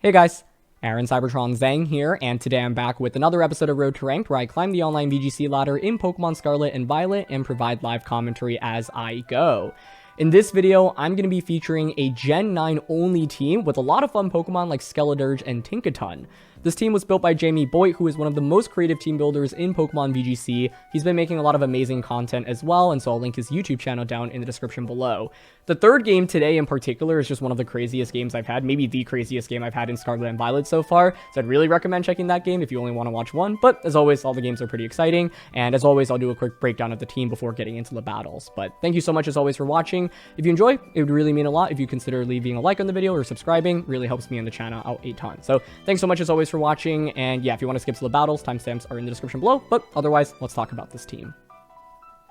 Hey guys, Aaron Cybertron Zang here, and today I'm back with another episode of Road to Ranked where I climb the online VGC ladder in Pokemon Scarlet and Violet and provide live commentary as I go. In this video, I'm going to be featuring a Gen 9 only team with a lot of fun Pokemon like Skledirge and Tinkaton. This team was built by Jamie Boyd, who is one of the most creative team builders in Pokemon VGC. He's been making a lot of amazing content as well, and so I'll link his YouTube channel down in the description below. The third game today in particular is just one of the craziest games I've had, maybe the craziest game I've had in Scarlet and Violet so far, so I'd really recommend checking that game if you only want to watch one, but as always, all the games are pretty exciting, and as always, I'll do a quick breakdown of the team before getting into the battles. But thank you so much as always for watching. If you enjoy, it would really mean a lot if you consider leaving a like on the video or subscribing. Really helps me and the channel out a ton. So thanks so much as always for watching, and yeah, if you want to skip to the battles, timestamps are in the description below, but otherwise, let's talk about this team.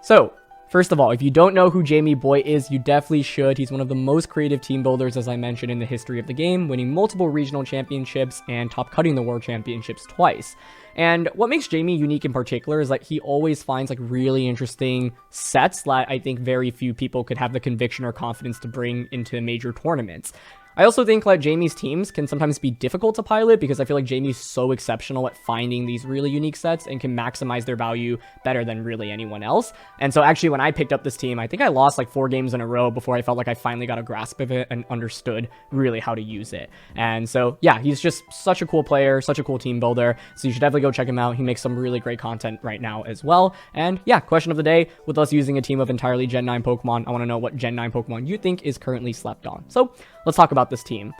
So, first of all, if you don't know who Jamie Boyd is, you definitely should. He's one of the most creative team builders, as I mentioned, in the history of the game, winning multiple regional championships and top cutting the world championships twice. And what makes Jamie unique in particular is that he always finds like really interesting sets that I think very few people could have the conviction or confidence to bring into major tournaments. I also think that Jamie's teams can sometimes be difficult to pilot because I feel like Jamie's so exceptional at finding these really unique sets and can maximize their value better than really anyone else. And so actually when I picked up this team, I think I lost like 4 games in a row before I felt like I finally got a grasp of it and understood really how to use it. And so yeah, he's just such a cool player, such a cool team builder. So you should definitely go check him out. He makes some really great content right now as well. And yeah, question of the day, with us using a team of entirely Gen 9 Pokemon, I want to know what Gen 9 Pokemon you think is currently slept on. So let's talk about this team.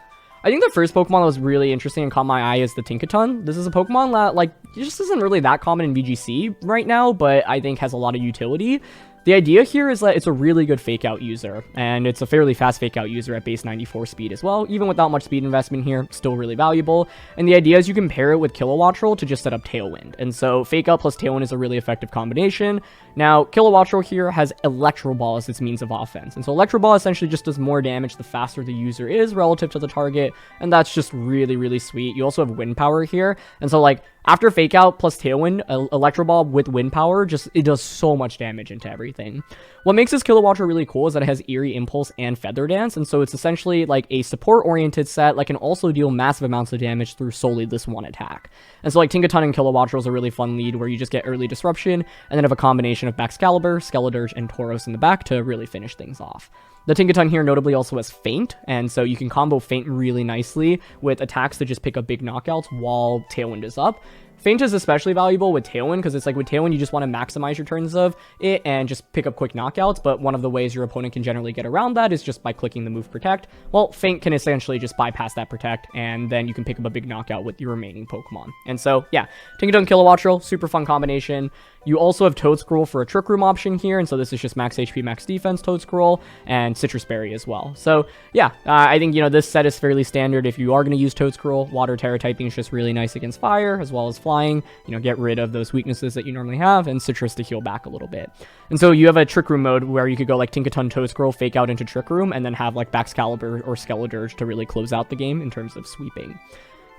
I think the first Pokemon that was really interesting and caught my eye is the Tinkaton. This is a Pokemon that, like, just isn't really that common in VGC right now, but I think has a lot of utility. The idea here is that it's a really good fake out user, and it's a fairly fast fake out user at base 94 speed as well. Even without much speed investment here, still really valuable. And the idea is you can pair it with Kilowattrel to just set up Tailwind. And so fake out plus Tailwind is a really effective combination. Now, Kilowattrel here has Electro Ball as its means of offense. And so Electro Ball essentially just does more damage the faster the user is relative to the target. And that's just really, really sweet. You also have Wind Power here. And so like, after Fake Out plus Tailwind, Electro Ball with Wind Power, it does so much damage into everything. What makes this Kilowattrel really cool is that it has Eerie Impulse and Feather Dance, and so it's essentially like a support-oriented set that can also deal massive amounts of damage through solely this one attack. And so like Tinkaton and Kilowattrel is a really fun lead where you just get early disruption, and then have a combination of Baxcalibur, Skledirge, and Tauros in the back to really finish things off. The Tinkaton here notably also has Feint, and so you can combo Feint really nicely with attacks to just pick up big knockouts while Tailwind is up. Feint is especially valuable with Tailwind because it's like with Tailwind you just want to maximize your turns of it and just pick up quick knockouts, but one of the ways your opponent can generally get around that is just by clicking the move Protect. Well, Feint can essentially just bypass that Protect, and then you can pick up a big knockout with your remaining Pokemon. And so yeah, Tinkaton Kilowattrel, super fun combination. You also have Toedscruel for a Trick Room option here, and so this is just max HP, max defense Toedscruel, and Citrus Berry as well. So yeah, I think, you know, this set is fairly standard. If you are going to use Toedscruel, Water Terra typing is just really nice against fire, as well as flying, you know, get rid of those weaknesses that you normally have, and Citrus to heal back a little bit. And so you have a Trick Room mode where you could go like Tinkaton, Toedscruel, fake out into Trick Room, and then have like Baxcalibur or Skledirge to really close out the game in terms of sweeping.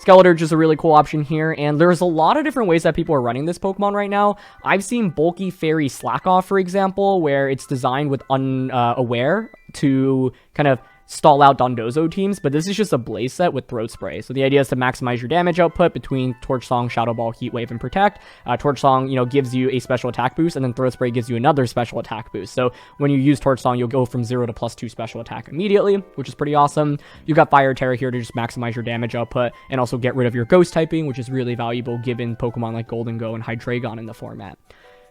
Skledirge is a really cool option here, and there's a lot of different ways that people are running this Pokemon right now. I've seen Bulky Fairy Slack Off, for example, where it's designed with Unaware to kind of stall out Dondozo teams, but this is just a Blaze set with Throat Spray. So the idea is to maximize your damage output between Torch Song, Shadow Ball, Heat Wave, and Protect. Torch Song, you know, gives you a special attack boost, and then Throat Spray gives you another special attack boost. So when you use Torch Song, you'll go from 0 to +2 special attack immediately, which is pretty awesome. You've got Fire Terra here to just maximize your damage output and also get rid of your Ghost typing, which is really valuable given Pokemon like Golden Go and Hydreigon in the format.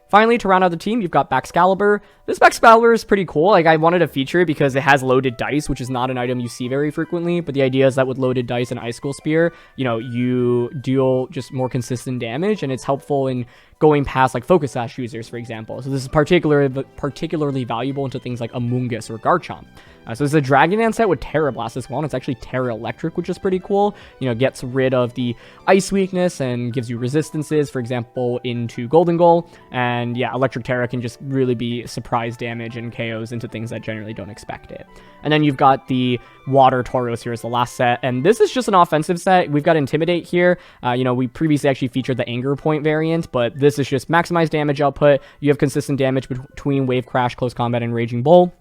Finally, to round out the team, you've got Baxcalibur. This Baxcalibur is pretty cool. Like, I wanted to feature it because it has loaded dice, which is not an item you see very frequently, but the idea is that with loaded dice and Ice School Spear, you know, you deal just more consistent damage, and it's helpful in going past like Focus Sash users, for example. So this is particularly valuable into things like Amoonguss or Garchomp. So it's a Dragon Dance set with Terra Blast as well, and it's actually Terra Electric, which is pretty cool. You know, gets rid of the ice weakness and gives you resistances, for example, into Golden Goal. And yeah, Electric Terra can just really be surprise damage and KOs into things that generally don't expect it. And then you've got the Water Tauros here as the last set, and this is just an offensive set. We've got Intimidate here. You know, we previously actually featured the Anger Point variant, but this is just maximized damage output. You have consistent damage between Wave Crash, Close Combat, and Raging Bull.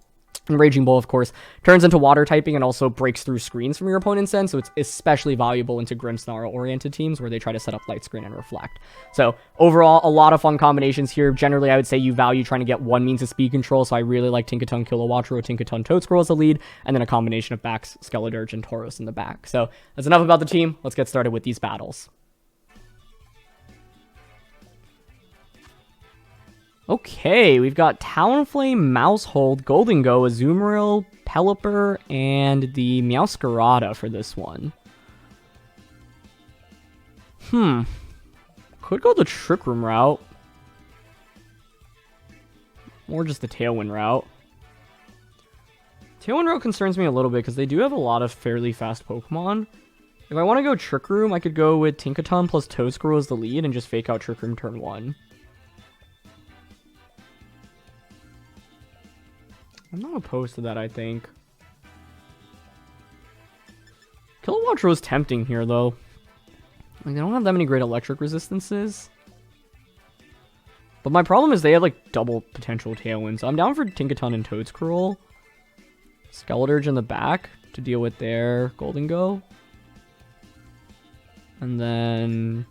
And Raging Bull, of course, turns into water typing and also breaks through screens from your opponent's end, so it's especially valuable into Grimmsnarl-oriented teams where they try to set up Light Screen and Reflect. So, overall, a lot of fun combinations here. Generally, I would say you value trying to get one means of speed control, so I really like Tinkaton, Kilowattrel, Tinkaton, Toedscruel as a lead, and then a combination of Bax, Skledirge, and Tauros in the back. So, that's enough about the team. Let's get started with these battles. Okay, we've got Talonflame, Mousehold, Goldengo, Azumarill, Pelipper, and the Meowscarada for this one. Could go the Trick Room route. Or just the Tailwind route. Tailwind route concerns me a little bit because they do have a lot of fairly fast Pokemon. If I want to go Trick Room, I could go with Tinkaton plus Toedscruel as the lead and just fake out Trick Room turn 1. I'm not opposed to that, I think. Kilowattrel is tempting here, though. Like, they don't have that many great electric resistances. But my problem is they have, like, double potential Tailwind. So I'm down for Tinkaton and Toedscruel. Skeledirge in the back to deal with their Goldengo. And then...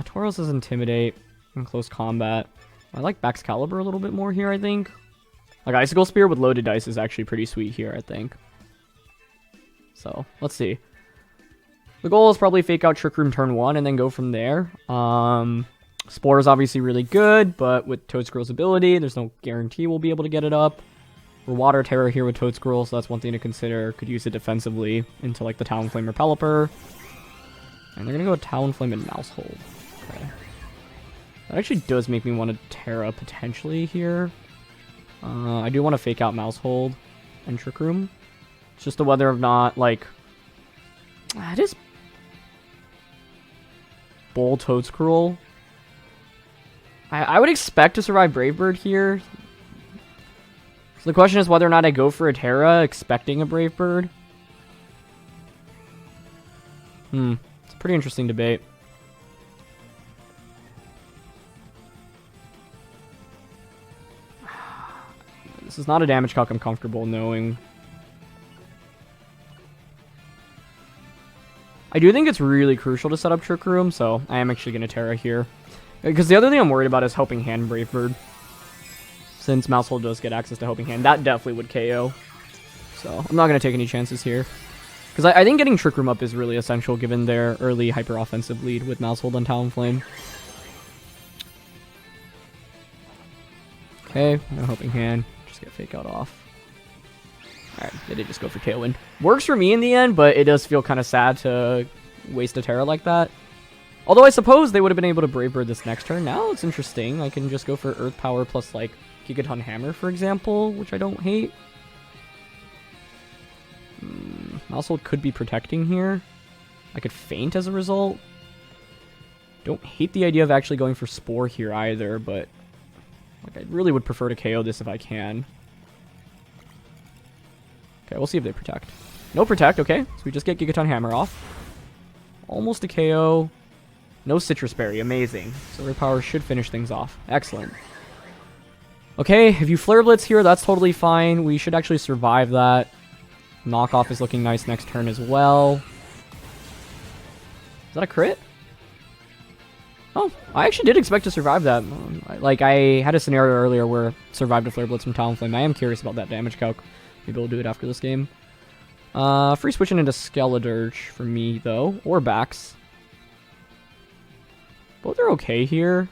Tauros is Intimidate in close combat. I like Baxcalibur a little bit more here, I think. Like, Icicle Spear with loaded dice is actually pretty sweet here, I think. So, let's see. The goal is probably fake out Trick Room turn 1 and then go from there. Spore is obviously really good, but with Toedscruel's ability, there's no guarantee we'll be able to get it up. We're Water Terror here with Toedscruel, so that's one thing to consider. Could use it defensively into, like, the Talonflame or Pelipper. And they're going to go with Talonflame and Mousehold. Okay. That actually does make me want to Terra potentially here. I do want to fake out Mousehold and Trick Room. It's just the whether or not, like... it is... Bull Toedscruel. I would expect to survive Brave Bird here. So the question is whether or not I go for a Terra expecting a Brave Bird. It's a pretty interesting debate. This is not a damage calc I'm comfortable knowing. I do think it's really crucial to set up Trick Room, so I am actually going to Terra here. Because the other thing I'm worried about is Helping Hand Brave Bird. Since Mousehold does get access to Helping Hand, that definitely would KO. So I'm not going to take any chances here. Because I think getting Trick Room up is really essential given their early hyper-offensive lead with Mousehold and Talonflame. Okay, no Helping Hand. Get fake out off. Alright, they did just go for Tailwind. Works for me in the end, but it does feel kind of sad to waste a Terra like that. Although I suppose they would have been able to Brave Bird this next turn. Now it's interesting. I can just go for Earth Power plus, like, Gigaton Hammer, for example, which I don't hate. Mousehold could be protecting here. I could Feint as a result. Don't hate the idea of actually going for Spore here either, but... like, I really would prefer to KO this if I can. Okay, we'll see if they protect. No protect, okay. So we just get Gigaton Hammer off. Almost a KO. No Citrus Berry, amazing. So Earth Power should finish things off. Excellent. Okay, if you Flare Blitz here, that's totally fine. We should actually survive that. Knockoff is looking nice next turn as well. Is that a crit? Oh, I actually did expect to survive that. Like, I had a scenario earlier where survived a Flare Blitz from Talonflame. I am curious about that damage calc. Maybe we'll do it after this game. Free switching into Skeledirge for me, though. Or Bax. Both are okay here.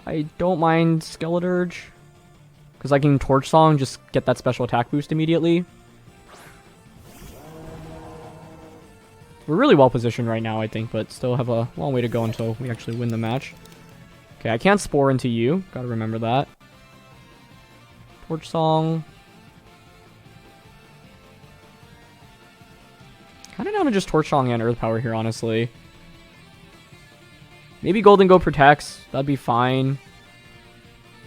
I don't mind Skeledirge. Because I can Torch Song, just get that special attack boost immediately. We're really well positioned right now, I think, but still have a long way to go until we actually win the match. Okay, I can't Spore into you. Gotta remember that. Torch Song. Kinda down to just Torch Song and Earth Power here, honestly. Maybe Goldengo protects. That'd be fine.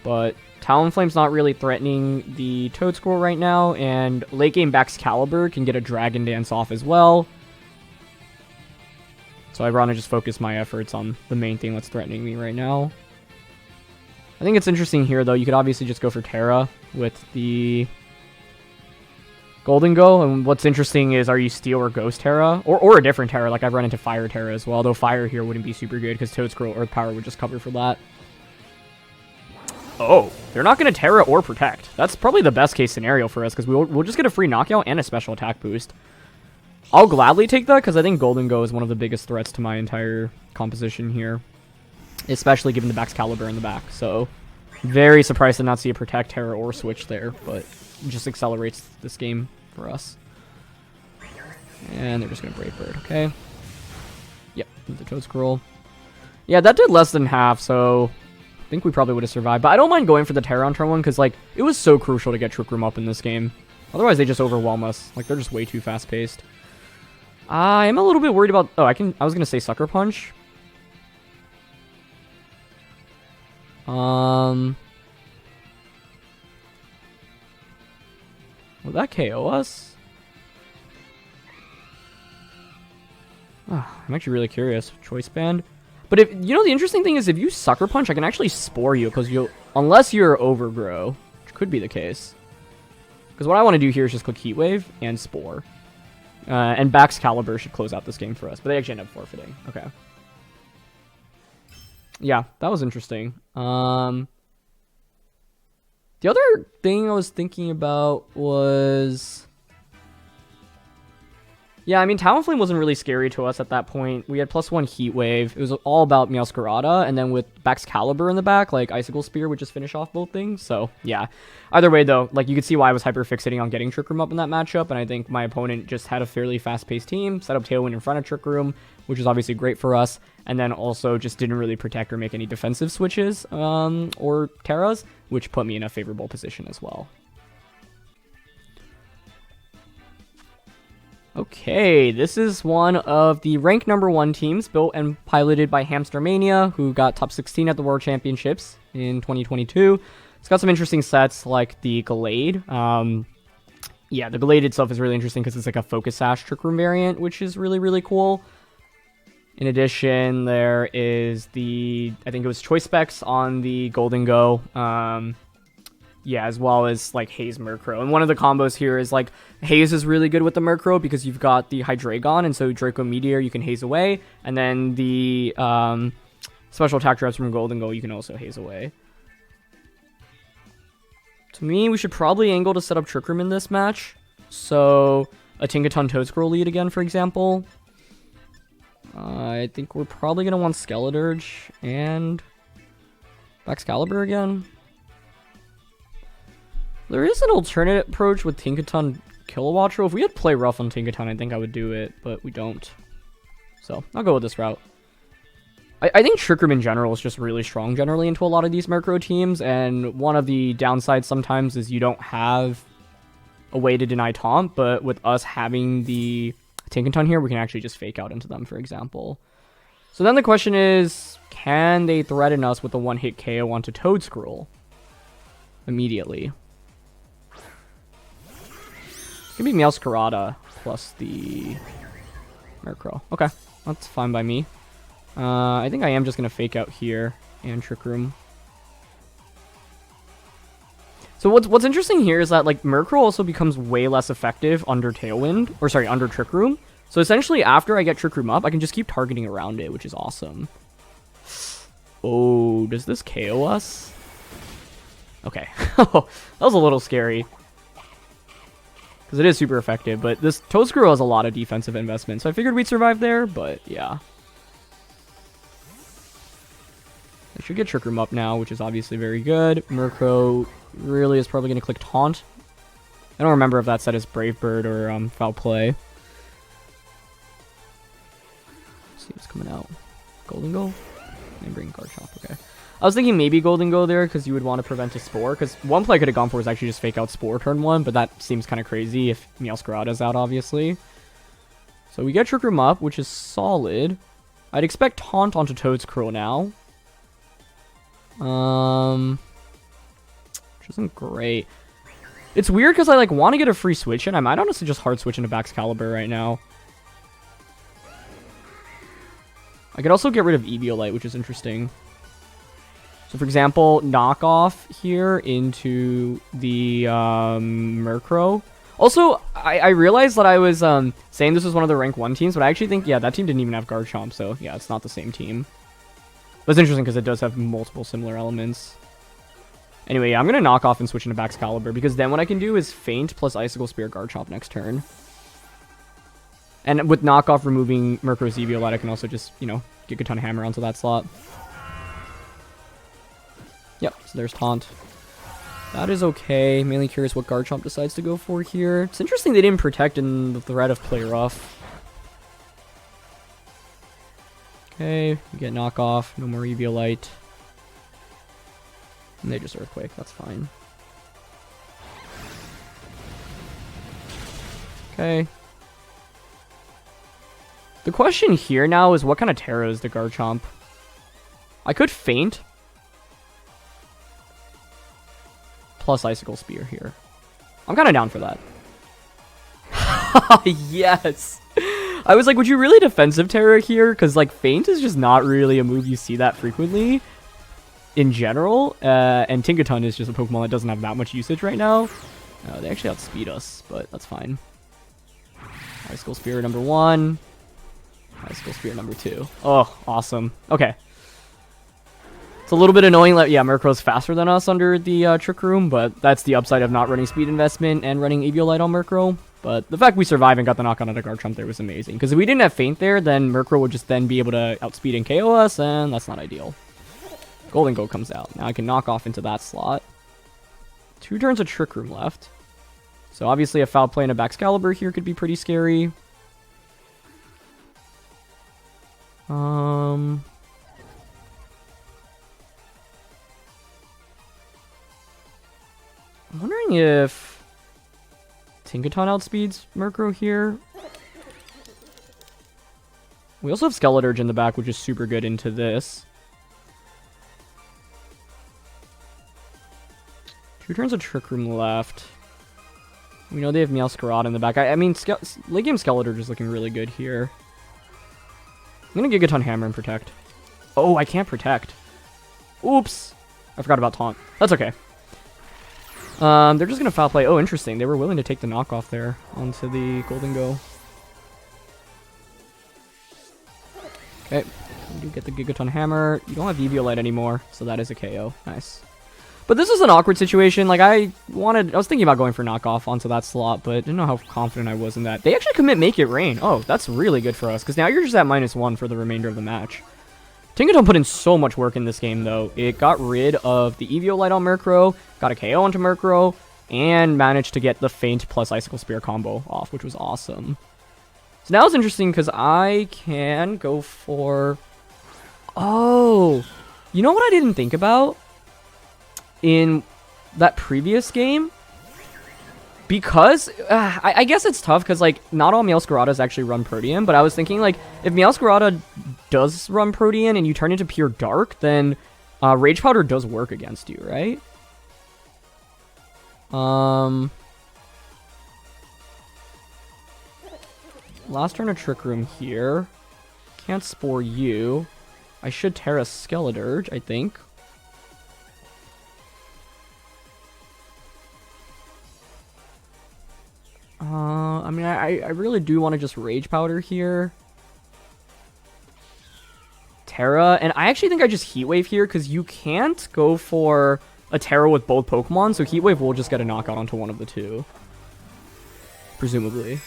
But Talonflame's not really threatening the Toedscruel right now, and late game Baxcalibur can get a Dragon Dance off as well. So I want to just focus my efforts on the main thing that's threatening me right now. I think it's interesting here, though. You could obviously just go for Terra with the Golden Go. And what's interesting is, are you Steel or Ghost Terra? Or a different Terra. Like, I've run into Fire Terra as well. Though Fire here wouldn't be super good because Toedscruel Earth Power would just cover for that. Oh, they're not going to Terra or Protect. That's probably the best case scenario for us because we'll just get a free knockout and a special attack boost. I'll gladly take that because I think Golden Go is one of the biggest threats to my entire composition here. Especially given the Baxcalibur in the back. So, very surprised to not see a Protect, Terra, or Switch there. But it just accelerates this game for us. And they're just going to Brave Bird, okay? Yep, the Toedscruel. Yeah, that did less than half, so I think we probably would have survived. But I don't mind going for the Terra on turn 1 because, like, it was so crucial to get Trick Room up in this game. Otherwise, they just overwhelm us. Like, they're just way too fast-paced. I am a little bit worried about... Oh, I was going to say Sucker Punch. Will that KO us? Oh, I'm actually really curious. Choice Band. But if you know, the interesting thing is if you Sucker Punch, I can actually Spore you because you'll, unless you're Overgrow, which could be the case. Because what I want to do here is just click Heat Wave and Spore. And Baxcalibur should close out this game for us, but they actually end up forfeiting. Okay. Yeah, that was interesting. The other thing I was thinking about was... Yeah, I mean, Talonflame wasn't really scary to us at that point. We had +1 Heat Wave. It was all about Meowscarada, and then with Baxcalibur in the back, like, Icicle Spear would just finish off both things. So, yeah. Either way, though, like, you could see why I was hyper-fixating on getting Trick Room up in that matchup, and I think my opponent just had a fairly fast-paced team, set up Tailwind in front of Trick Room, which is obviously great for us, and then also just didn't really protect or make any defensive switches or Terras, which put me in a favorable position as well. Okay, this is one of the rank number 1 teams built and piloted by Hamster Mania, who got top 16 at the World Championships in 2022. It's got some interesting sets like the Glade. Yeah, the Glade itself is really interesting because it's like a Focus Sash Trick Room variant, which is really, really cool. In addition, there is the, I think it was Choice Specs on the Golden Go. Yeah, as well as, like, Haze Murkrow. And one of the combos here is, like, Haze is really good with the Murkrow because you've got the Hydreigon, and so Draco Meteor you can Haze away. And then the special attack drops from Golden Go you can also Haze away. To me, we should probably angle to set up Trick Room in this match. So, a Tinkaton Toedscruel lead again, for example. I think we're probably going to want Skledirge and Baxcalibur again. There is an alternate approach with Tinkaton Kilowattrel. If we had Play Rough on Tinkaton, I think I would do it, but we don't. So, I'll go with this route. I think Trick Room in general is just really strong generally into a lot of these Murkrow teams, and one of the downsides sometimes is you don't have a way to deny taunt, but with us having the Tinkaton here, we can actually just fake out into them, for example. So then the question is, can they threaten us with a one-hit KO onto Toedscruel immediately? It's gonna be Meowscarada plus the Murkrow. Okay, that's fine by me. I think I am just gonna fake out here and Trick Room. So what's interesting here is that, like, Murkrow also becomes way less effective under Tailwind, or sorry, under Trick Room. So essentially, after I get Trick Room up, I can just keep targeting around it, which is awesome. Oh, does this KO us? Okay, that was a little scary. Because it is super effective, but this Toedscruel has a lot of defensive investment, so I figured we'd survive there, but yeah. I should get Trick Room up now, which is obviously very good. Murkrow really is probably going to click Taunt. I don't remember if that set is Brave Bird or Foul Play. Let's see what's coming out. Golden Go? And bring Garchomp, okay. I was thinking maybe Golden Go there because you would want to prevent a Spore, because one play I could have gone for was actually just fake out Spore turn 1, but that seems kind of crazy if Meowscarada's out, obviously. So we get Trick Room up, which is solid. I'd expect Taunt onto Toedscruel now. Which isn't great. It's weird because I, like, want to get a free switch in. I might honestly just hard switch into Baxcalibur right now. I could also get rid of Eviolite, which is interesting. So for example, knockoff here into the Murkrow. Also, I realized that I was saying this was one of the rank 1 teams, but I actually think, yeah, that team didn't even have Garchomp, so yeah, it's not the same team. But it's interesting because it does have multiple similar elements. Anyway, yeah, I'm going to knock off and switch into Baxcalibur, because then what I can do is Feint plus Icicle Spear Garchomp next turn. And with knockoff removing Murkrow's Eviolite, I can also just, you know, Gigaton Hammer onto that slot. Yep, so there's Taunt. That is okay. Mainly curious what Garchomp decides to go for here. It's interesting they didn't protect in the threat of Play Rough. Okay, you get knockoff, no more Eviolite. And they just Earthquake, that's fine. Okay. The question here now is what kind of Terra is the Garchomp? I could Feint. Plus Icicle Spear here. I'm kind of down for that. Yes! I was like, would you really defensive Terra here? Because, like, Feint is just not really a move you see that frequently in general. And Tinkaton is just a Pokemon that doesn't have that much usage right now. They actually outspeed us, but that's fine. Icicle Spear number 1. Icicle Spear number 2. Oh, awesome. Okay. It's a little bit annoying that, yeah, Murkrow's faster than us under the Trick Room, but that's the upside of not running Speed Investment and running Eviolite on Murkrow. But the fact we survived and got the knock-on on the Garchomp there was amazing. Because if we didn't have Feint there, then Murkrow would just then be able to outspeed and KO us, and that's not ideal. Golden Go comes out. Now I can knock off into that slot. 2 turns of Trick Room left. So obviously a Foul Play and a Baxcalibur here could be pretty scary. I'm wondering if Tinkaton outspeeds Murkrow here. We also have Skeledirge in the back, which is super good into this. 2 turns of Trick Room left. We know they have Meowscarada in the back. I mean, late game Skeledirge is looking really good here. I'm going to Gigaton Hammer and Protect. Oh, I can't Protect. Oops. I forgot about Taunt. That's okay. They're just going to Foul Play. Oh, interesting. They were willing to take the knockoff there onto the Golden Go. Okay. You do get the Gigaton Hammer. You don't have Eviolite anymore, so that is a KO. Nice. But this is an awkward situation. Like, I was thinking about going for knockoff onto that slot, but didn't know how confident I was in that. They actually commit Make It Rain. Oh, that's really good for us, because now you're just at -1 for the remainder of the match. Tinkaton put in so much work in this game, though. It got rid of the Eviolite on Murkrow, got a KO onto Murkrow, and managed to get the Feint plus Icicle Spear combo off, which was awesome. So now it's interesting, because I can go for... Oh! You know what I didn't think about? In that previous game, because I guess it's tough because like not all Meowscaradas actually run Protean, but I was thinking like if Meowscarada does run Protean and you turn into pure Dark, then Rage Powder does work against you, right? Last turn of Trick Room here. Can't Spore you. I should Terra Skeledirge, I think. I mean, I really do want to just Rage Powder here. Terra, and I actually think I just Heat Wave here, because you can't go for a Terra with both Pokemon, so Heat Wave will just get a knockout onto one of the two. Presumably.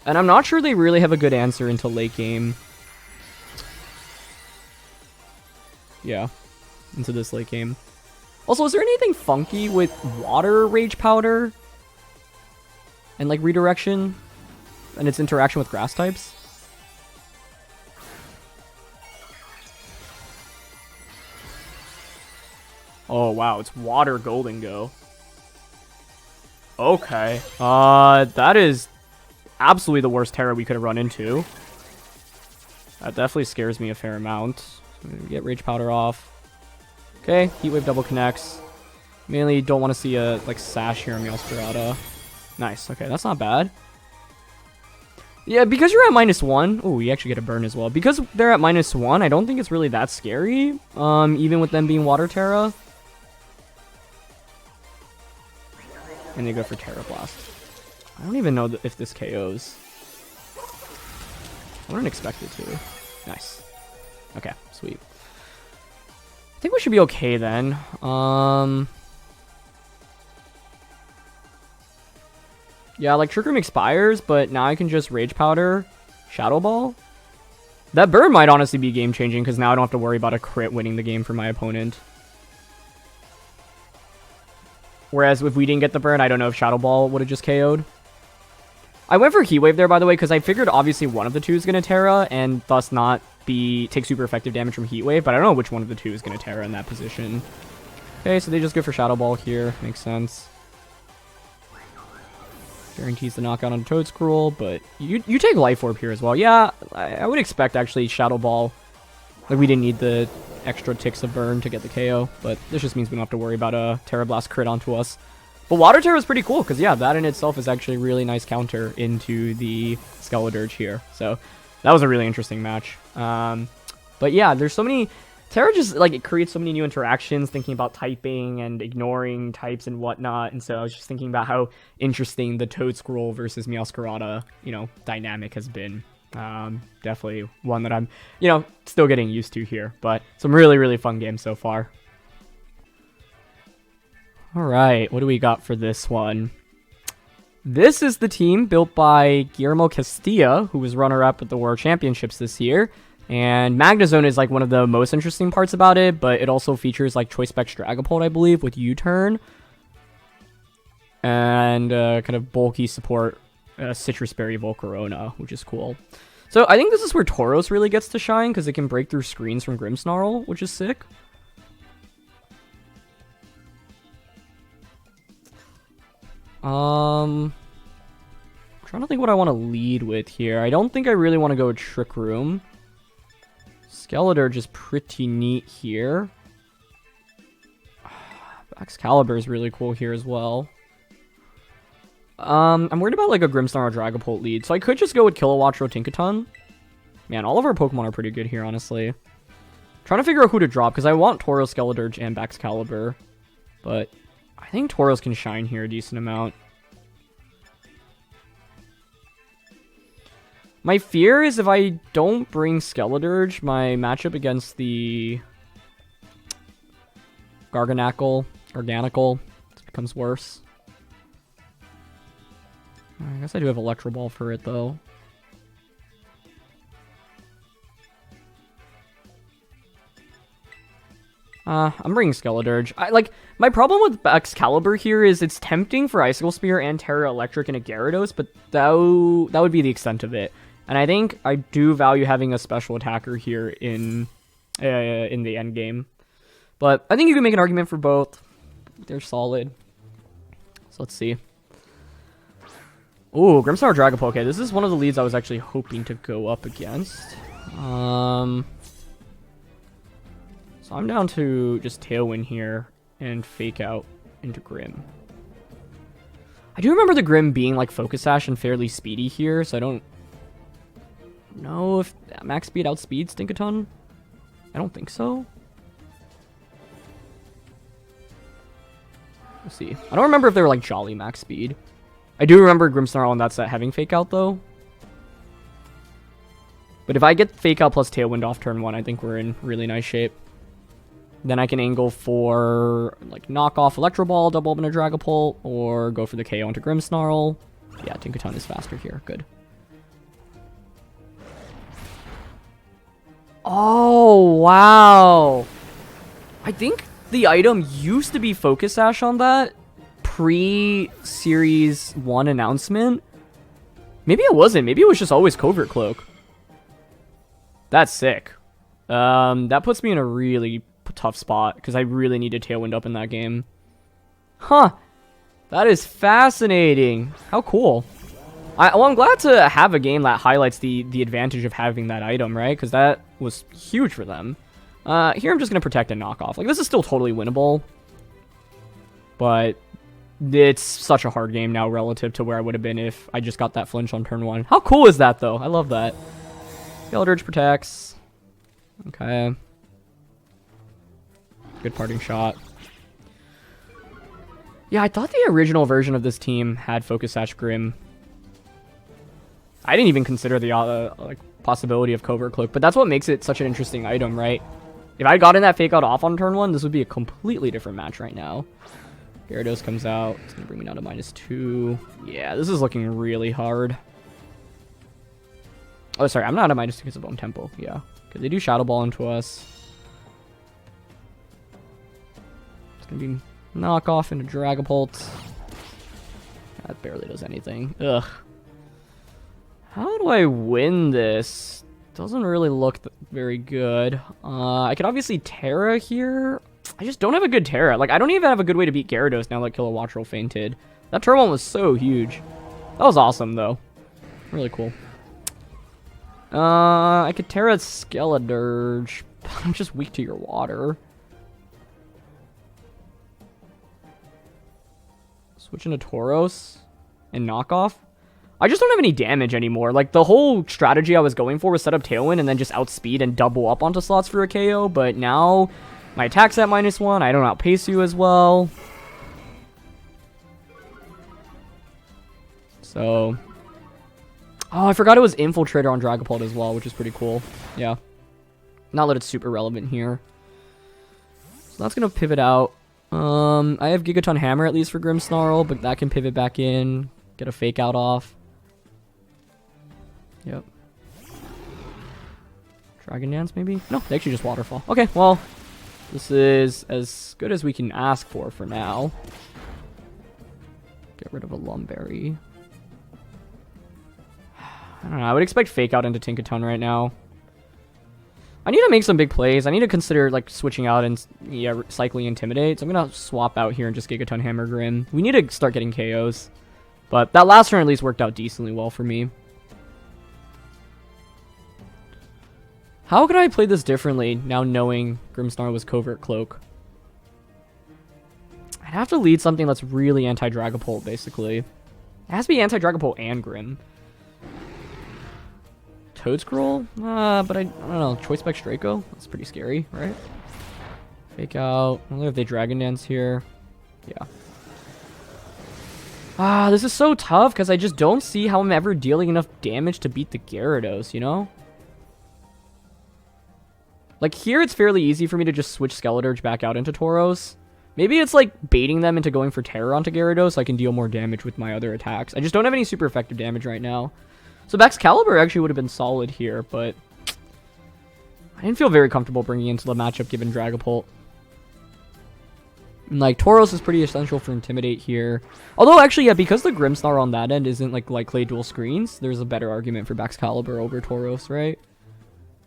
And I'm not sure they really have a good answer until late game. Yeah, into this late game. Also, is there anything funky with Water Rage Powder? And like redirection and its interaction with grass types. Oh wow, it's Water Golden Go. Okay. That is absolutely the worst Terra we could have run into. That definitely scares me a fair amount. So we get Rage Powder off. Okay, Heat Wave double connects. Mainly don't want to see a like Sash here on Meowscarada. Nice. Okay, that's not bad. Yeah, because you're at -1. Oh, you actually get a burn as well. Because they're at -1, I don't think it's really that scary. Even with them being Water Terra. And they go for Terra Blast. I don't even know if this KOs. I wouldn't expect it to. Nice. Okay, sweet. I think we should be okay then. Yeah, like Trick Room expires, but now I can just Rage Powder, Shadow Ball. That burn might honestly be game changing because now I don't have to worry about a crit winning the game for my opponent. Whereas if we didn't get the burn, I don't know if Shadow Ball would have just KO'd. I went for Heat Wave there, by the way, because I figured obviously one of the two is going to Terra and thus not take super effective damage from Heat Wave, but I don't know which one of the two is going to Terra in that position. Okay, so they just go for Shadow Ball here. Makes sense. Guarantees the knockout on Toedscruel, but you take Life Orb here as well. Yeah, I would expect actually Shadow Ball. Like we didn't need the extra ticks of burn to get the KO, but this just means we don't have to worry about a Terra Blast crit onto us. But Water Terra is pretty cool because yeah, that in itself is actually a really nice counter into the Skledirge here. So that was a really interesting match. But yeah, there's so many. Terra just, like, it creates so many new interactions, thinking about typing and ignoring types and whatnot, and so I was just thinking about how interesting the Toedscruel versus Meowscarada, you know, dynamic has been. Definitely one that I'm, you know, still getting used to here, but some really, really fun games so far. Alright, what do we got for this one? This is the team built by Guillermo Castilla, who was runner-up at the World Championships this year. And Magnezone is like one of the most interesting parts about it, but it also features like Choice Specs Dragapult, I believe, with U-Turn. And kind of bulky support Citrus Berry Volcarona, which is cool. So I think this is where Tauros really gets to shine, because it can break through screens from Grimmsnarl, which is sick. I'm trying to think what I want to lead with here. I don't think I really want to go with Trick Room. Skledirge is pretty neat here. Baxcalibur is really cool here as well. I'm worried about like a Grimmsnarl or Dragapult lead, so I could just go with Kilowattrel Tinkaton. Man, all of our Pokemon are pretty good here, honestly. Trying to figure out who to drop, because I want Tauros, Skledirge, and Baxcalibur. But I think Tauros can shine here a decent amount. My fear is if I don't bring Skledirge, my matchup against the Garganicle becomes worse. I guess I do have Electro Ball for it, though. I'm bringing Skledirge. My problem with Baxcalibur here is it's tempting for Icicle Spear and Terra Electric and a Gyarados, but that would be the extent of it. And I think I do value having a special attacker here in the end game. But I think you can make an argument for both. They're solid. So let's see. Ooh, Grimmsnarl Dragapult. Okay, this is one of the leads I was actually hoping to go up against. So I'm down to just Tailwind here and Fake Out into Grimm. I do remember the Grimm being like Focus Sash and fairly speedy here, so I don't know if max speed outspeeds Tinkaton. I don't think so. Let's see. I don't remember if they were like Jolly max speed. I do remember Grimmsnarl on that set having Fake Out though. But if I get Fake Out plus Tailwind off turn 1, I think we're in really nice shape. Then I can angle for like knock off Electro Ball, double up into Dragapult, or go for the KO into Grimmsnarl. Yeah, Tinkaton is faster here. Good. Oh, wow. I think the item used to be Focus Sash on that pre-Series 1 announcement. Maybe it wasn't. Maybe it was just always Covert Cloak. That's sick. That puts me in a really tough spot because I really need to Tailwind up in that game. Huh. That is fascinating. How cool. Well, I'm glad to have a game that highlights the advantage of having that item, right? Because that was huge for them. Here I'm just going to protect and knock off. Like, this is still totally winnable. But it's such a hard game now relative to where I would have been if I just got that flinch on turn 1. How cool is that, though? I love that. Skledirge protects. Okay. Good parting shot. Yeah, I thought the original version of this team had Focus Sash Grim. I didn't even consider the like possibility of Covert Cloak, but that's what makes it such an interesting item, right? If I gotten that Fake Out off on turn 1, this would be a completely different match right now. Gyarados comes out. It's going to bring me down to -2. Yeah, this is looking really hard. Oh, sorry. I'm not at -2 because of Bone Tempo. Yeah, because they do Shadow Ball into us. It's going to be knockoff into Dragapult. That barely does anything. Ugh. How do I win this? Doesn't really look very good. I could obviously Terra here. I just don't have a good Terra. Like, I don't even have a good way to beat Gyarados now that Kilowattrel fainted. That turn 1 was so huge. That was awesome, though. Really cool. I could Terra Skledirge. I'm just weak to your water. Switch into Tauros and knockoff. I just don't have any damage anymore. Like, the whole strategy I was going for was set up Tailwind and then just outspeed and double up onto slots for a KO, but now my attack's at -1. I don't outpace you as well. So, oh, I forgot it was Infiltrator on Dragapult as well, which is pretty cool. Yeah. Not that it's super relevant here. So that's going to pivot out. I have Gigaton Hammer at least for Grimmsnarl, but that can pivot back in. Get a Fake Out off. Yep. Dragon Dance, maybe? No, they actually just Waterfall. Okay, well, this is as good as we can ask for now. Get rid of a Lumberry. I don't know. I would expect Fake Out into Tinkaton right now. I need to make some big plays. I need to consider, like, switching out and, yeah, cycling Intimidate. So I'm going to swap out here and just Gigaton Hammer Grim. We need to start getting KOs. But that last turn at least worked out decently well for me. How could I play this differently now knowing Grimmsnarl was Covert Cloak? I'd have to lead something that's really anti-Dragapult, basically. It has to be anti-Dragapult and Grim. Toedscruel? But I don't know. Choice Spec Draco? That's pretty scary, right? Fake Out. I wonder if they Dragon Dance here. Yeah. This is so tough because I just don't see how I'm ever dealing enough damage to beat the Gyarados, you know? Like, here it's fairly easy for me to just switch Skeledirge back out into Tauros. Maybe it's, like, baiting them into going for Terror onto Gyarados so I can deal more damage with my other attacks. I just don't have any super effective damage right now. So Baxcalibur actually would have been solid here, but I didn't feel very comfortable bringing into the matchup given Dragapult. And, like, Tauros is pretty essential for Intimidate here. Although, actually, yeah, because the Grimmsnarl on that end isn't, like Clay dual screens, there's a better argument for Baxcalibur over Tauros, right?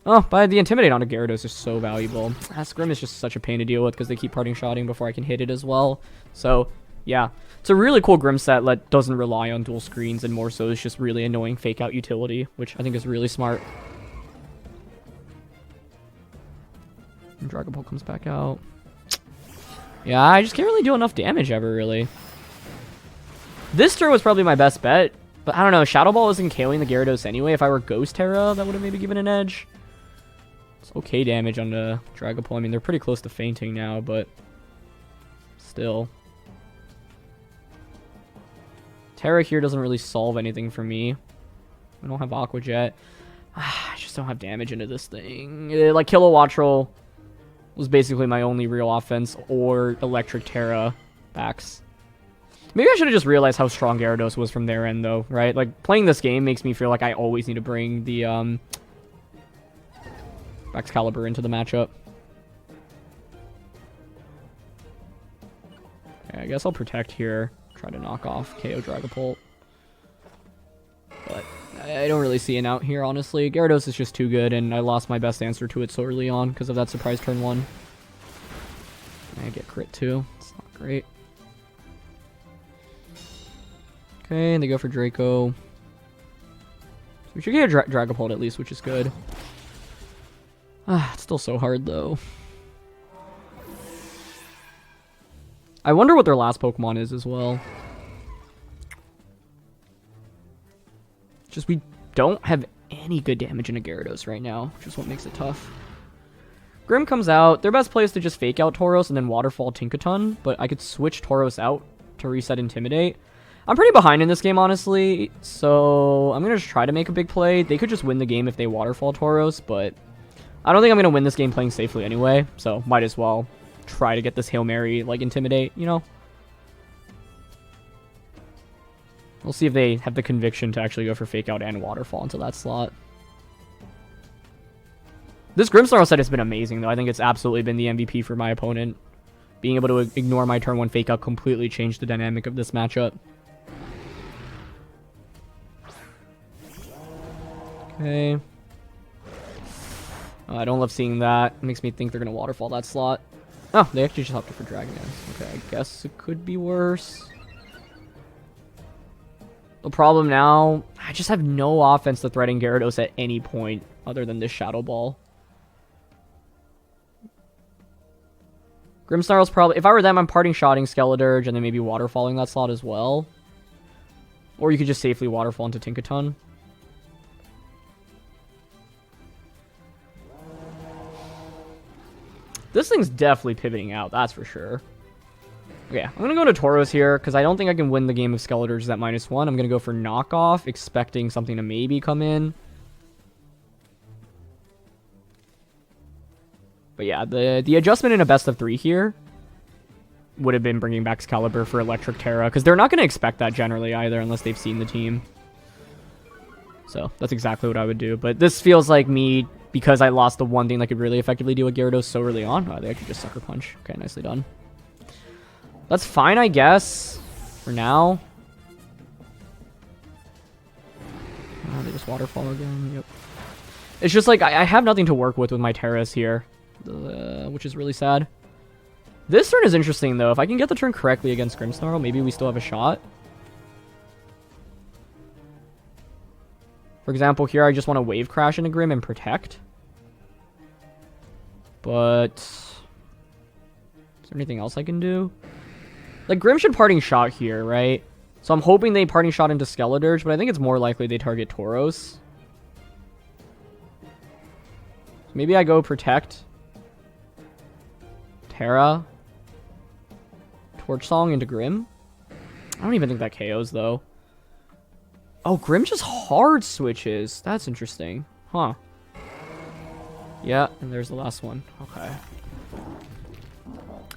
Oh, but the Intimidate onto Gyarados is so valuable. Scrim is just such a pain to deal with because they keep parting shotting before I can hit it as well. So, yeah. It's a really cool Grim set that doesn't rely on dual screens and more so is just really annoying Fake Out utility, which I think is really smart. And Dragapult comes back out. Yeah, I just can't really do enough damage ever, really. This turn was probably my best bet, but I don't know. Shadow Ball isn't KOing the Gyarados anyway. If I were Ghost Terra, that would have maybe given an edge. It's okay damage on the Dragapult. I mean, they're pretty close to fainting now, but still. Terra here doesn't really solve anything for me. I don't have Aqua Jet. I just don't have damage into this thing. Like, Kilowattrel was basically my only real offense, or Electric Terra backs. Maybe I should have just realized how strong Gyarados was from their end, though, right? Like, playing this game makes me feel like I always need to bring the, Baxcalibur into the matchup. Okay, I guess I'll Protect here. Try to knock off KO Dragapult. But I don't really see an out here, honestly. Gyarados is just too good, and I lost my best answer to it so early on because of that surprise turn 1. I get crit too. It's not great. Okay, and they go for Draco. So we should get a Dragapult at least, which is good. It's still so hard, though. I wonder what their last Pokemon is as well. Just we don't have any good damage in a Gyarados right now, which is what makes it tough. Grim comes out. Their best play is to just fake out Tauros and then Waterfall Tinkaton, but I could switch Tauros out to reset Intimidate. I'm pretty behind in this game, honestly, so I'm going to just try to make a big play. They could just win the game if they Waterfall Tauros, but I don't think I'm going to win this game playing safely anyway, so might as well try to get this Hail Mary, like, Intimidate, you know? We'll see if they have the conviction to actually go for Fake Out and Waterfall into that slot. This Grimmsnarl set has been amazing, though. I think it's absolutely been the MVP for my opponent. Being able to ignore my turn 1 Fake Out completely changed the dynamic of this matchup. Okay. I don't love seeing that. It makes me think they're going to Waterfall that slot. Oh, they actually just opted for Dragon Dance. Okay, I guess it could be worse. The problem now, I just have no offense to threaten Gyarados at any point other than this Shadow Ball. Grimmsnarl's probably... If I were them, I'm parting shotting Skeledirge and then maybe Waterfalling that slot as well. Or you could just safely Waterfall into Tinkaton. This thing's definitely pivoting out, that's for sure. Okay, I'm going to go to Tauros here, because I don't think I can win the game of Skeledirge at -1. I'm going to go for Knockoff, expecting something to maybe come in. But yeah, the adjustment in a best of 3 here would have been bringing back Baxcalibur for Electric Terra, because they're not going to expect that generally either, unless they've seen the team. So, that's exactly what I would do. But this feels like me... Because I lost the one thing that could really effectively deal with Gyarados so early on. Oh, they actually just Sucker Punch. Okay, nicely done. That's fine, I guess. For now. Oh, they just Waterfall again. Yep. It's just like, I have nothing to work with my Terras here. Which is really sad. This turn is interesting, though. If I can get the turn correctly against Grimmsnarl, maybe we still have a shot. For example, here I just want to Wave Crash into Grim and Protect. But... is there anything else I can do? Like, Grim should Parting Shot here, right? So I'm hoping they Parting Shot into Skeledirge, but I think it's more likely they target Tauros. Maybe I go Protect. Terra. Torch Song into Grim. I don't even think that KOs, though. Oh, Grim just hard switches. That's interesting. Huh. Yeah, and there's the last one. Okay.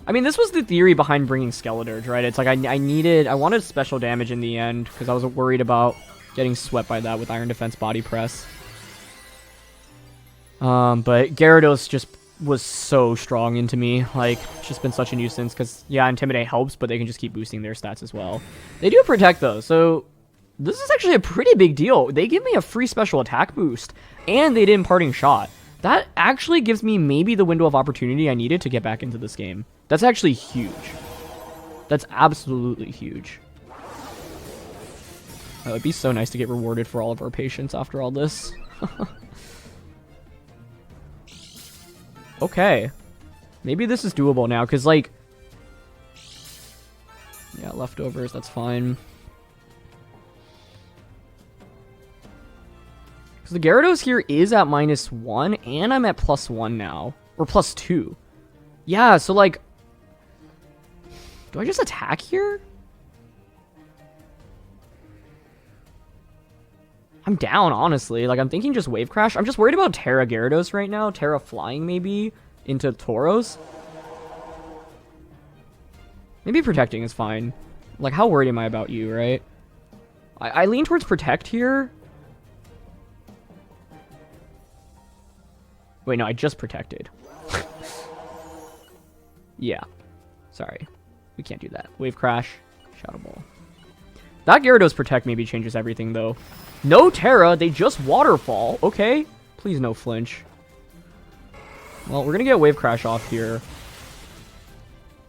I mean, this was the theory behind bringing Skeledirge, right? It's like I wanted special damage in the end because I was worried about getting swept by that with Iron Defense Body Press. But Gyarados just was so strong into me. Like, it's just been such a nuisance because, yeah, Intimidate helps, but they can just keep boosting their stats as well. They do Protect, though, so... This is actually a pretty big deal. They give me a free special attack boost, and they didn't Parting Shot. That actually gives me maybe the window of opportunity I needed to get back into this game. That's actually huge. That's absolutely huge. Oh, it'd be so nice to get rewarded for all of our patience after all this. Okay. Maybe this is doable now, because, like... yeah, leftovers, that's fine. So the Gyarados here is at -1, and I'm at +1 now. Or +2. Yeah, so like... do I just attack here? I'm down, honestly. Like, I'm thinking just Wave Crash. I'm just worried about Terra Gyarados right now. Terra Flying, maybe, into Tauros. Maybe Protecting is fine. Like, how worried am I about you, right? I lean towards Protect here. Wait, no, I just Protected. Yeah. Sorry. We can't do that. Wave Crash. Shadow Ball. That Gyarados Protect maybe changes everything, though. No Terra, they just Waterfall. Okay. Please no flinch. Well, we're going to get Wave Crash off here.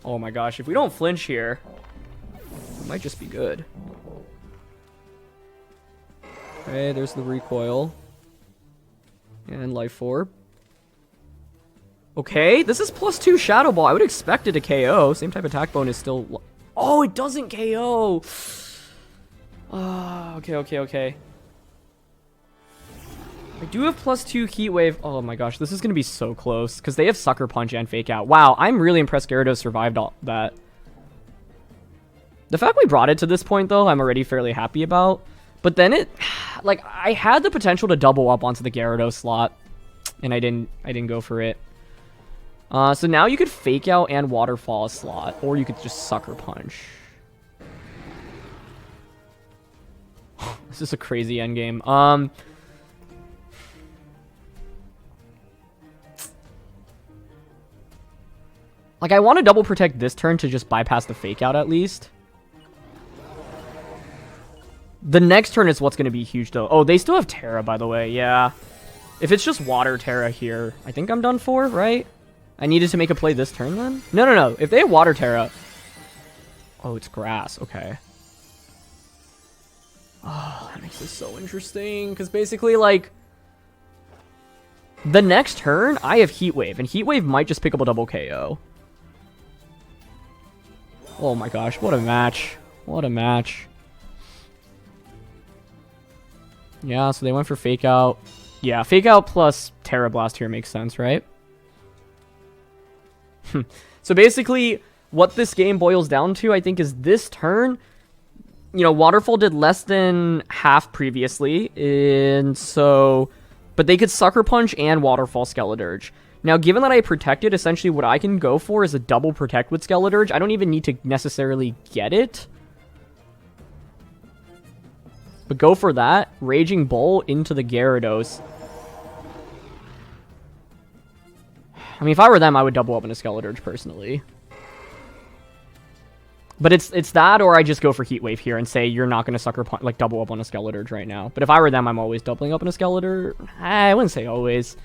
Oh my gosh, if we don't flinch here, it might just be good. Okay, there's the Recoil. And Life Orb. Okay, this is +2 Shadow Ball. I would expect it to KO. Same type attack bonus still. Oh, it doesn't KO. Okay. I do have +2 Heat Wave. Oh my gosh, this is going to be so close because they have Sucker Punch and Fake Out. Wow, I'm really impressed Gyarados survived all that. The fact we brought it to this point, though, I'm already fairly happy about. But then it, like, I had the potential to double up onto the Gyarados slot, and I didn't go for it. So now you could Fake Out and Waterfall a slot, or you could just Sucker Punch. This is a crazy endgame. Like, I want to double protect this turn to just bypass the Fake Out at least. The next turn is what's going to be huge, though. Oh, they still have Terra, by the way. Yeah. If it's just Water Terra here, I think I'm done for, right? I needed to make a play this turn, then? No. If they have Water Terra... Oh, it's Grass. Okay. Oh, that makes this so interesting. Because basically, like... The next turn, I have Heat Wave. And Heat Wave might just pick up a double KO. Oh my gosh, what a match. What a match. Yeah, so they went for Fake Out. Yeah, Fake Out plus Terra Blast here makes sense, right? So basically, what this game boils down to, I think, is this turn. You know, Waterfall did less than half previously, and so... But they could Sucker Punch and Waterfall Skeledirge. Now, given that I protected, essentially what I can go for is a double protect with Skeledirge. I don't even need to necessarily get it. But go for that. Raging Bull into the Gyarados. I mean, if I were them, I would double up in a Skeledirge, personally. But it's that, or I just go for Heat Wave here and say you're not going to Sucker Punch, like, double up on a Skeledirge right now. But if I were them, I'm always doubling up in a Skeledirge. I wouldn't say always.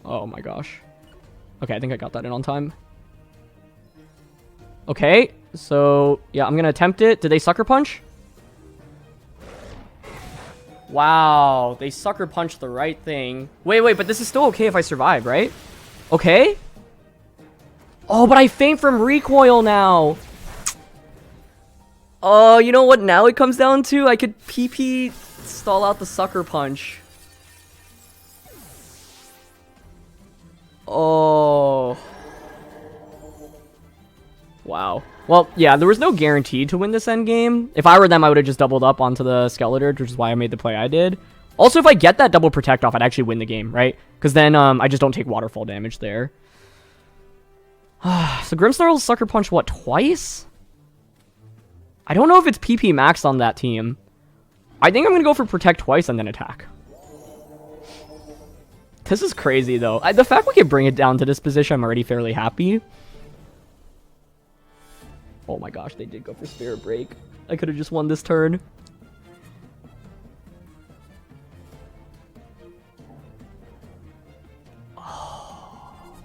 Oh my gosh. Okay, I think I got that in on time. Okay, so yeah, I'm gonna attempt it. Did they Sucker Punch? Wow, they Sucker Punched the right thing. Wait, but this is still okay if I survive, right? Okay. Oh, but I faint from recoil now. Oh, you know what now it comes down to? I could PP stall out the Sucker Punch. Oh. Wow. Well, yeah, there was no guarantee to win this endgame. If I were them, I would have just doubled up onto the Skeledirge, which is why I made the play I did. Also, if I get that double protect off, I'd actually win the game, right? Because then I just don't take waterfall damage there. So Grimmsnarl's Sucker Punch, what, twice? I don't know if it's PP max on that team. I think I'm going to go for protect twice and then attack. This is crazy, though. The fact we can bring it down to this position, I'm already fairly happy. Oh my gosh, they did go for Spirit Break. I could have just won this turn. Oh.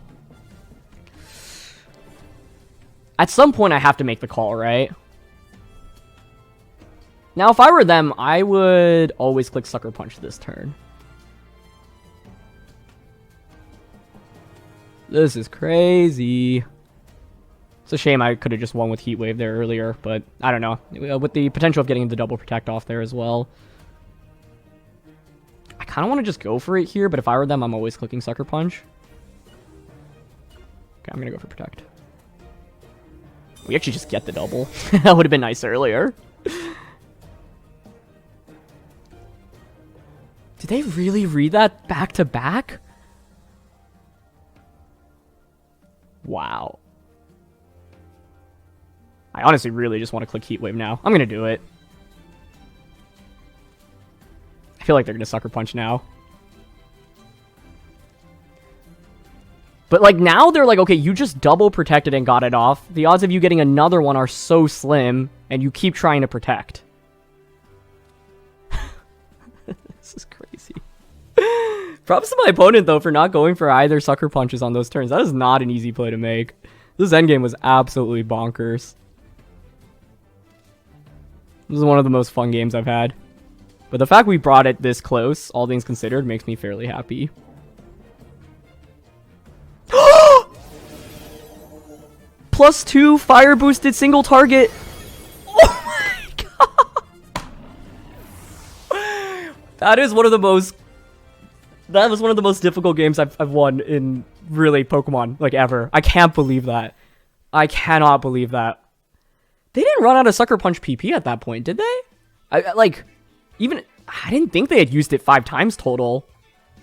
At some point, I have to make the call, right? Now, if I were them, I would always click Sucker Punch this turn. This is crazy. It's a shame I could have just won with Heat Wave there earlier, but I don't know. With the potential of getting the double protect off there as well. I kind of want to just go for it here, but if I were them, I'm always clicking Sucker Punch. Okay, I'm going to go for protect. We actually just get the double. That would have been nice earlier. Did they really read that back to back? Wow. I honestly really just want to click Heat Wave now. I'm going to do it. I feel like they're going to Sucker Punch now. But like now they're like, okay, you just double protected and got it off. The odds of you getting another one are so slim, and you keep trying to protect. This is crazy. Props to my opponent, though, for not going for either Sucker Punches on those turns. That is not an easy play to make. This endgame was absolutely bonkers. This is one of the most fun games I've had. But the fact we brought it this close, all things considered, makes me fairly happy. +2 fire boosted single target. Oh my god. That was one of the most difficult games I've won in really Pokemon, like, ever. I can't believe that. I cannot believe that. They didn't run out of Sucker Punch PP at that point, did they? I didn't think they had used it 5 times total.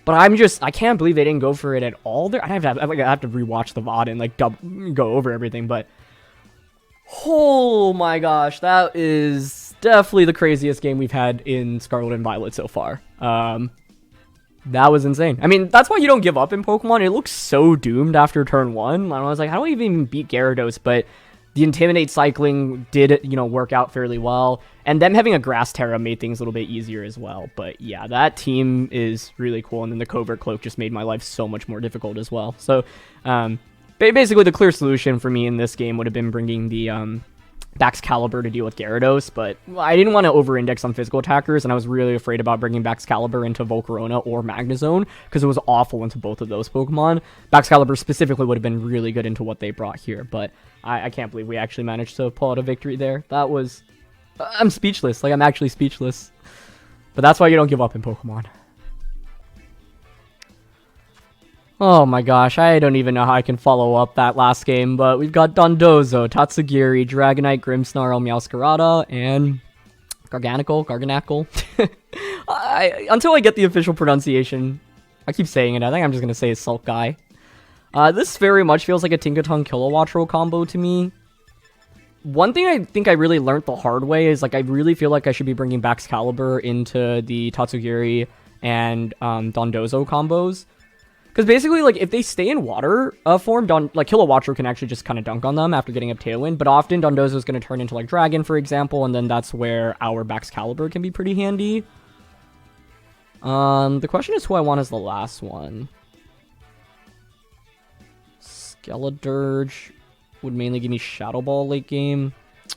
But I can't believe they didn't go for it at all there. I have to rewatch the VOD and, like, go over everything, but... Oh my gosh, that is definitely the craziest game we've had in Scarlet and Violet so far. That was insane. I mean, that's why you don't give up in Pokemon. It looks so doomed after turn 1. I was like, how do I even beat Gyarados? But the Intimidate cycling did, work out fairly well. And them having a Grass Terra made things a little bit easier as well. But yeah, that team is really cool. And then the Covert Cloak just made my life so much more difficult as well. So basically the clear solution for me in this game would have been bringing the Baxcalibur to deal with Gyarados. But I didn't want to over-index on physical attackers. And I was really afraid about bringing Baxcalibur into Volcarona or Magnezone, because it was awful into both of those Pokemon. Baxcalibur specifically would have been really good into what they brought here. But I can't believe we actually managed to pull out a victory there. That was... I'm speechless. Like, I'm actually speechless. But that's why you don't give up in Pokemon. Oh my gosh, I don't even know how I can follow up that last game, but we've got Dondozo, Tatsugiri, Dragonite, Grimmsnarl, Meowscarada, and Garganacl. Until I get the official pronunciation, I keep saying it, I think I'm just going to say Sulkai. This very much feels like a Tinkaton Kilowattrel combo to me. One thing I think I really learned the hard way is, like, I really feel like I should be bringing Baxcalibur into the Tatsugiri and Dondozo combos. Because basically, like, if they stay in water form, Kilowattrel can actually just kind of dunk on them after getting up Tailwind. But often Dondozo is going to turn into, like, Dragon, for example, and then that's where our Baxcalibur can be pretty handy. The question is who I want as the last one. Skledirge would mainly give me Shadow Ball late game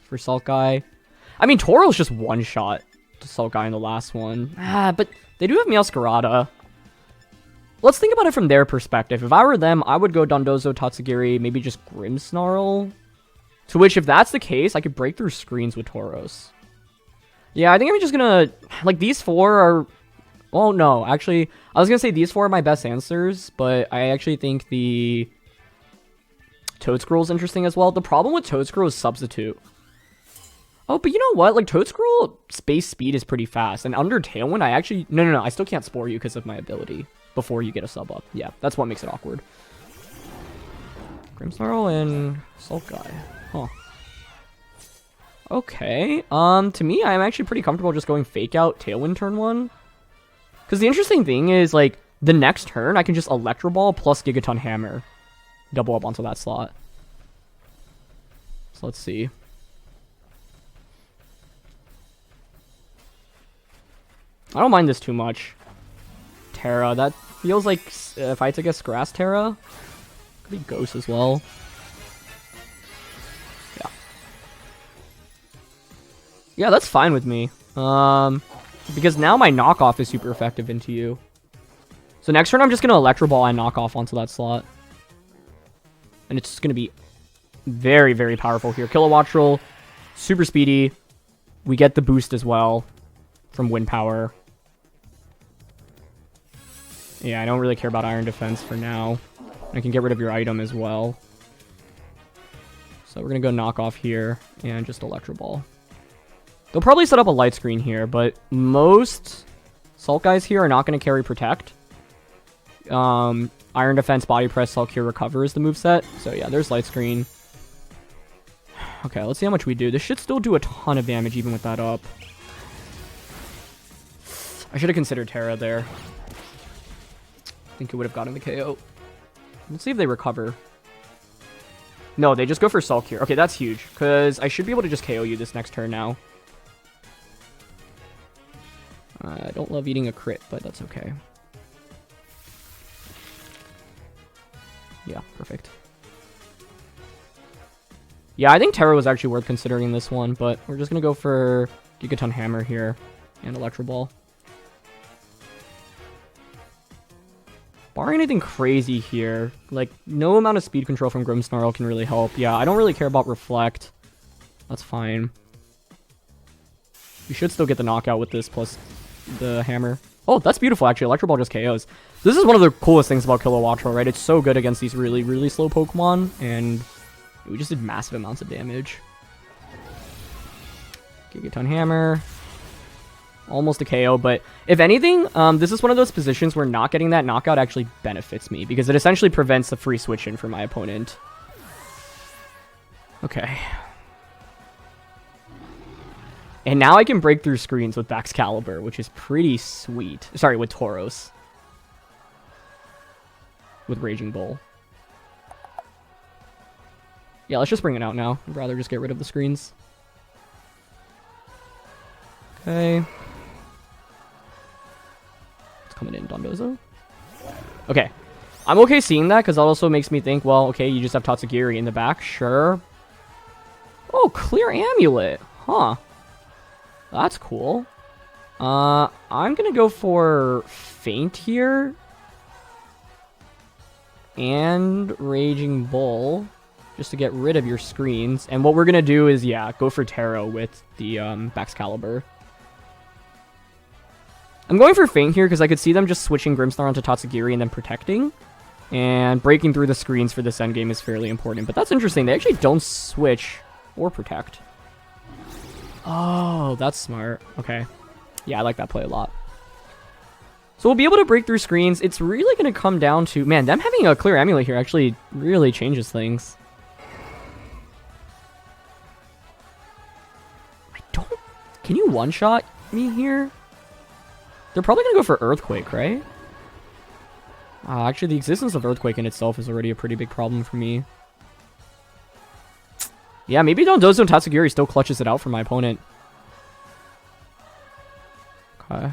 for Sulkai. I mean, Tauros just one-shot to Sulkai in the last one. But they do have Meowscarada. Let's think about it from their perspective. If I were them, I would go Dondozo, Tatsugiri, maybe just Grimmsnarl. To which, if that's the case, I could break through screens with Tauros. Yeah, I think I'm just gonna... Like, these 4 are... Well, no, actually, I was gonna say these 4 are my best answers, but I actually think the... Toedscruel is interesting as well. The problem with Toedscruel is Substitute. Oh, but you know what? Like, Toedscruel space speed is pretty fast. And under Tailwind, I actually... No. I still can't Spore you because of my ability before you get a sub up. Yeah, that's what makes it awkward. Grimmsnarl and Sulkai. Huh. Okay. To me, I'm actually pretty comfortable just going Fake Out Tailwind turn 1. Because the interesting thing is, like, the next turn, I can just Electro Ball plus Gigaton Hammer. Double up onto that slot. So let's see. I don't mind this too much. Terra, that feels like fights against Grass Terra. Could be Ghost as well. Yeah. Yeah, that's fine with me. Because now my knockoff is super effective into you. So next turn I'm just gonna Electro Ball and knock off onto that slot. And it's just going to be very, very powerful here. Kilowattrel, super speedy. We get the boost as well from Wind Power. Yeah, I don't really care about Iron Defense for now. I can get rid of your item as well. So we're going to go knock off here and just Electro Ball. They'll probably set up a light screen here, but most Sulkais here are not going to carry Protect. Iron Defense, Body Press, Sulk Cure, Recover is the moveset. So yeah, there's Light Screen. Okay, let's see how much we do. This should still do a ton of damage even with that up. I should have considered Terra there. I think it would have gotten the KO. Let's see if they recover. No, they just go for Sulk Cure. Okay, that's huge, because I should be able to just KO you this next turn now. I don't love eating a crit, but that's okay. Yeah, perfect. Yeah, I think Terra was actually worth considering this one, but we're just going to go for Gigaton Hammer here and Electro Ball. Barring anything crazy here, like, no amount of speed control from Grimmsnarl can really help. Yeah, I don't really care about Reflect. That's fine. We should still get the knockout with this plus the hammer. Oh, that's beautiful, actually. Electro Ball just KOs. This is one of the coolest things about Kilowattrel, right? It's so good against these really, really slow Pokemon, and we just did massive amounts of damage. Gigaton Hammer. Almost a KO, but if anything, this is one of those positions where not getting that knockout actually benefits me, because it essentially prevents the free switch-in for my opponent. Okay. And now I can break through screens with Baxcalibur, which is pretty sweet. Sorry, with Tauros. With Raging Bull. Yeah, let's just bring it out now. I'd rather just get rid of the screens. Okay. It's coming in, Dondozo. Okay. I'm okay seeing that, because that also makes me think, well, okay, you just have Tatsugiri in the back. Sure. Oh, Clear Amulet. Huh. That's cool. I'm gonna go for Feint here. And Raging Bull. Just to get rid of your screens. And what we're gonna do is, yeah, go for Taro with the Baxcalibur. I'm going for Feint here because I could see them just switching Grimmsnarl onto Tatsugiri and then protecting. And breaking through the screens for this endgame is fairly important. But that's interesting. They actually don't switch or protect. Oh, that's smart. Okay. Yeah, I like that play a lot. So we'll be able to break through screens. It's really going to come down to... Man, them having a Clear Amulet here actually really changes things. I don't... Can you one-shot me here? They're probably going to go for Earthquake, right? Actually, the existence of Earthquake in itself is already a pretty big problem for me. Yeah, maybe Dondozo and Tatsugiri still clutches it out for my opponent. Okay.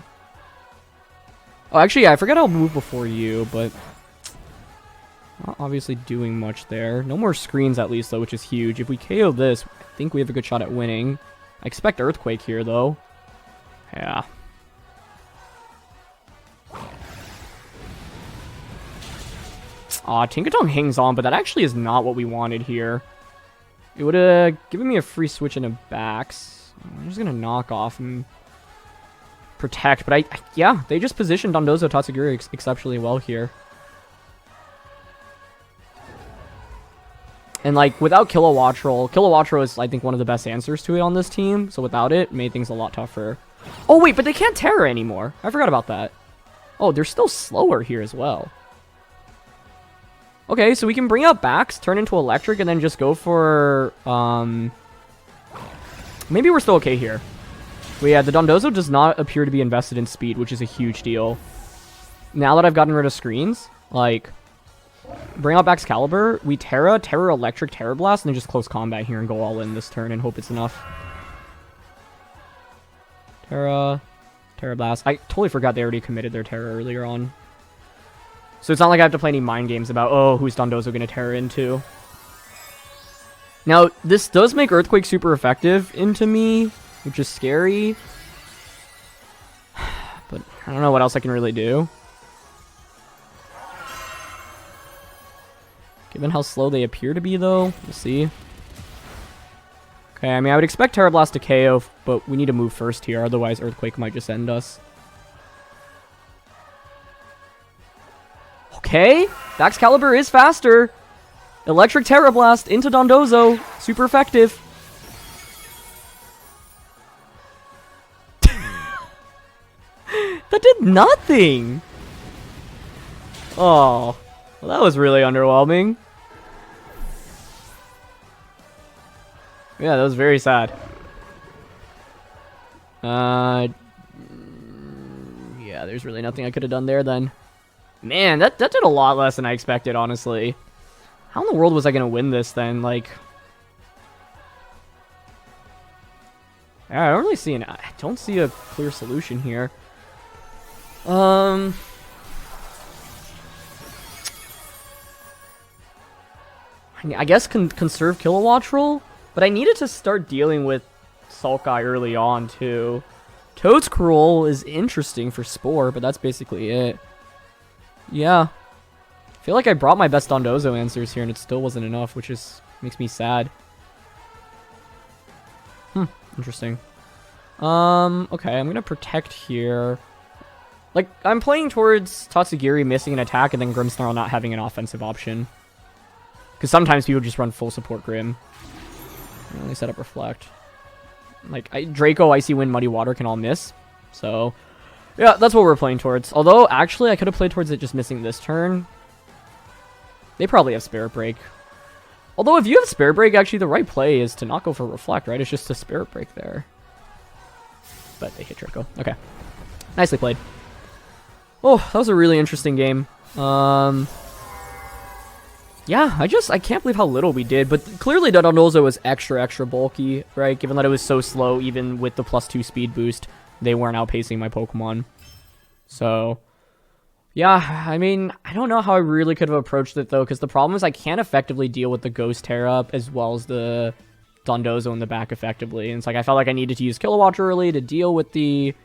Oh, actually, yeah, I forgot I'll move before you, but... Not obviously doing much there. No more screens, at least, though, which is huge. If we KO this, I think we have a good shot at winning. I expect Earthquake here, though. Yeah. Aw, Tinkaton hangs on, but that actually is not what we wanted here. It would have given me a free switch into backs. I'm just going to knock off and protect. But yeah, they just positioned Dondozo Tatsugiri exceptionally well here. And like, without Kilowattrel is, I think, one of the best answers to it on this team. So without it made things a lot tougher. Oh, wait, but they can't Terra anymore. I forgot about that. Oh, they're still slower here as well. Okay, so we can bring out backs, turn into electric, and then just go for, maybe we're still okay here. But yeah, the Dondozo does not appear to be invested in speed, which is a huge deal. Now that I've gotten rid of screens, like, bring out Baxcalibur, we Terra Electric, Terra Blast, and then just close combat here and go all in this turn and hope it's enough. Terra Blast. I totally forgot they already committed their Terra earlier on. So it's not like I have to play any mind games about, oh, who's Dondozo going to Terra into? Now, this does make Earthquake super effective into me, which is scary. But I don't know what else I can really do. Given how slow they appear to be, though, we'll see. Okay, I mean, I would expect Terra Blast to KO, but we need to move first here, otherwise Earthquake might just end us. Okay, Baxcalibur is faster. Electric Terra Blast into Dondozo. Super effective. That did nothing. Oh, well, that was really underwhelming. Yeah, that was very sad. Yeah, there's really nothing I could have done there then. Man, that did a lot less than I expected, honestly. How in the world was I going to win this then? Like, yeah, I don't really see I don't see a clear solution here. I guess conserve Kilowattrel, but I needed to start dealing with Sulkai early on too. Toedscruel is interesting for Spore, but that's basically it. Yeah, feel like I brought my best Dondozo answers here and it still wasn't enough, which is makes me sad. Interesting. Okay, I'm gonna protect here. Like, I'm playing towards Tatsugiri missing an attack and then Grimmsnarl not having an offensive option. Because sometimes people just run full support Grim. I only set up Reflect. Like, Draco, Icy Wind, Muddy Water can all miss. So, yeah, that's what we're playing towards. Although, actually, I could have played towards it just missing this turn. They probably have Spirit Break. Although, if you have Spirit Break, actually, the right play is to not go for Reflect, right? It's just a Spirit Break there. But they hit Draco. Okay. Nicely played. Oh, that was a really interesting game. Yeah, I can't believe how little we did, but clearly Dondozo was extra bulky, right? Given that it was so slow, even with the +2 speed boost, they weren't outpacing my Pokemon. So, yeah, I mean, I don't know how I really could have approached it, though, because the problem is I can't effectively deal with the Ghost Tear-Up as well as the Dondozo in the back effectively. And it's like I felt like I needed to use Kilowattrel early to deal with the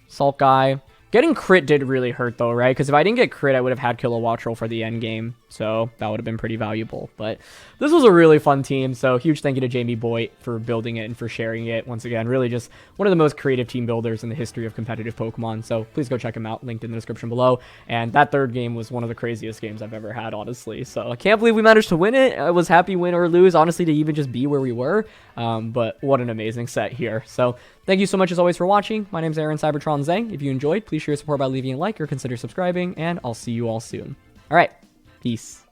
Salt guy. Getting crit did really hurt, though, right? Because if I didn't get crit, I would have had Kilowattrel for the end game. So that would have been pretty valuable. But this was a really fun team. So huge thank you to Jamie Boyd for building it and for sharing it. Once again, really just one of the most creative team builders in the history of competitive Pokemon. So please go check him out. Linked in the description below. And that third game was one of the craziest games I've ever had, honestly. So I can't believe we managed to win it. I was happy win or lose, honestly, to even just be where we were. But what an amazing set here. So thank you so much as always for watching. My name's Aaron CybertronVGC. If you enjoyed, please show your support by leaving a like or consider subscribing, and I'll see you all soon. All right, peace.